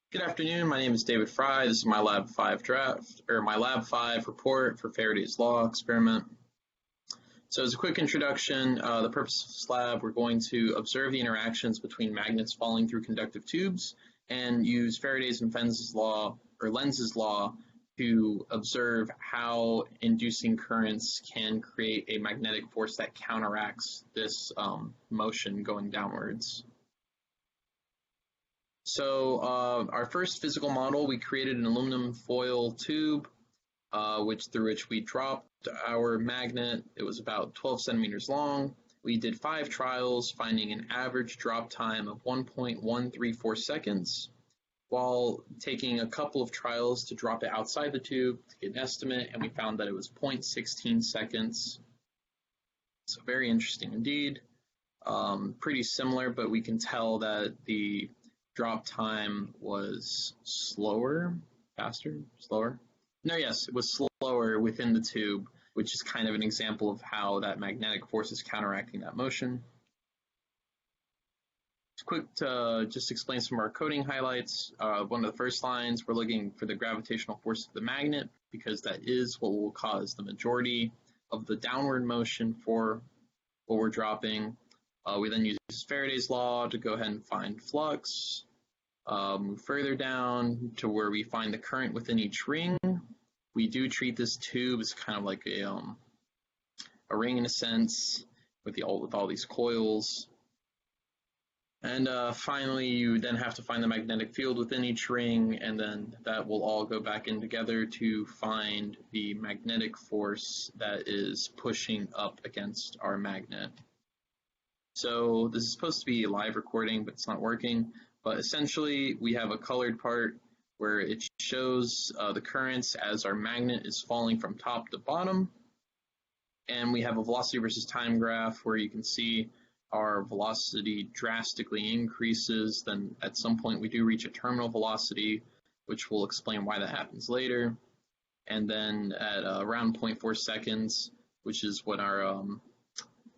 Good afternoon. My name is David Fry. This is my Lab 5 draft, or my Lab 5 report for Faraday's Law experiment. So as a quick introduction, the purpose of this lab, we're going to observe the interactions between magnets falling through conductive tubes and use Faraday's and Lenz's law, or Lenz's law, to observe how inducing currents can create a magnetic force that counteracts this motion going downwards. So our first physical model, we created an aluminum foil tube through which we dropped our magnet. It was about 12 centimeters long. We did 5 trials, finding an average drop time of 1.134 seconds, while taking a couple of trials to drop it outside the tube to get an estimate, and we found that it was 0.16 seconds. So very interesting indeed. Pretty similar, but we can tell that the drop time was slower. No, yes, it was slower within the tube, which is kind of an example of how that magnetic force is counteracting that motion. It's quick to just explain some of our coding highlights. One of the first lines, we're looking for the gravitational force of the magnet because that is what will cause the majority of the downward motion for what we're dropping. We then use Faraday's law to go ahead and find flux. Move further down to where we find the current within each ring. We do treat this tube as kind of like a ring in a sense with all these coils. And finally, you then have to find the magnetic field within each ring, and then that will all go back in together to find the magnetic force that is pushing up against our magnet. So this is supposed to be a live recording, but it's not working. But essentially, we have a colored part where it shows the currents as our magnet is falling from top to bottom. And we have a velocity versus time graph where you can see our velocity drastically increases. Then at some point, we do reach a terminal velocity, which will explain why that happens later. And then at around 0.4 seconds, which is what our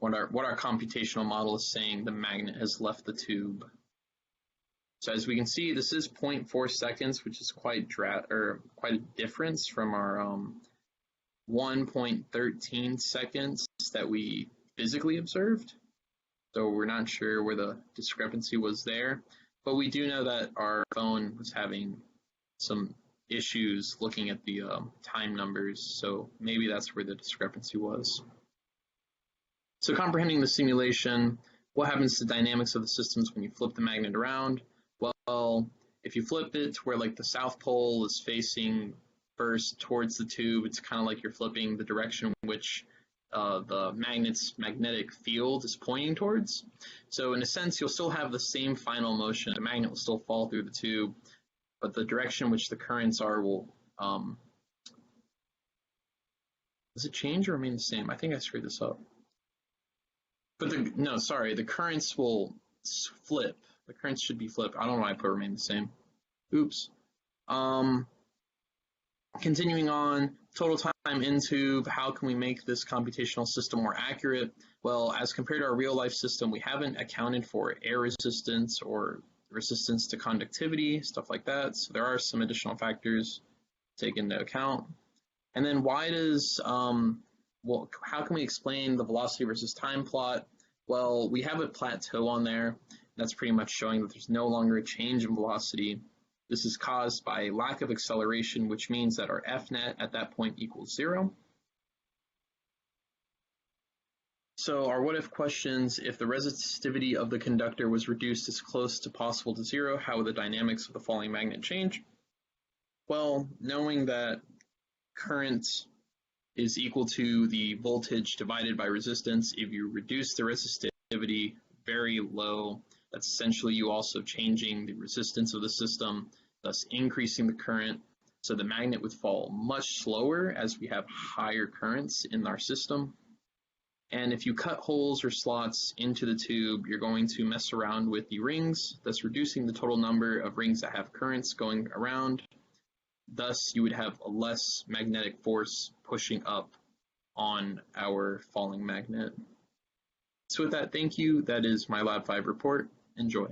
computational model is saying, the magnet has left the tube. So as we can see, this is 0.4 seconds, which is quite a difference from our 1.13 seconds that we physically observed. So we're not sure where the discrepancy was there, but we do know that our phone was having some issues looking at the time numbers, so maybe that's where the discrepancy was. So comprehending the simulation, what happens to the dynamics of the systems when you flip the magnet around? Well, if you flip it to where like the south pole is facing first towards the tube, it's kind of like you're flipping the direction in which the magnet's magnetic field is pointing towards. So in a sense, you'll still have the same final motion. The magnet will still fall through the tube, but the direction in which the currents are will, does it change or remain the same? I think I screwed this up. But the currents will flip. The currents should be flipped. I don't know why I put remain the same. Oops. Continuing on, total time in tube, how can we make this computational system more accurate? Well, as compared to our real life system, we haven't accounted for air resistance or resistance to conductivity, stuff like that. So there are some additional factors to take into account. And then how can we explain the velocity versus time plot? Well, we have a plateau on there. That's pretty much showing that there's no longer a change in velocity. This is caused by lack of acceleration, which means that our Fnet at that point equals 0. So our what if questions, if the resistivity of the conductor was reduced as close to possible to 0, how would the dynamics of the falling magnet change? Well, knowing that current is equal to the voltage divided by resistance, if you reduce the resistivity very low, that's essentially you also changing the resistance of the system, thus increasing the current. So the magnet would fall much slower as we have higher currents in our system. And if you cut holes or slots into the tube, you're going to mess around with the rings, thus reducing the total number of rings that have currents going around. Thus, you would have a less magnetic force pushing up on our falling magnet. So with that, thank you. That is my Lab 5 report. Enjoy.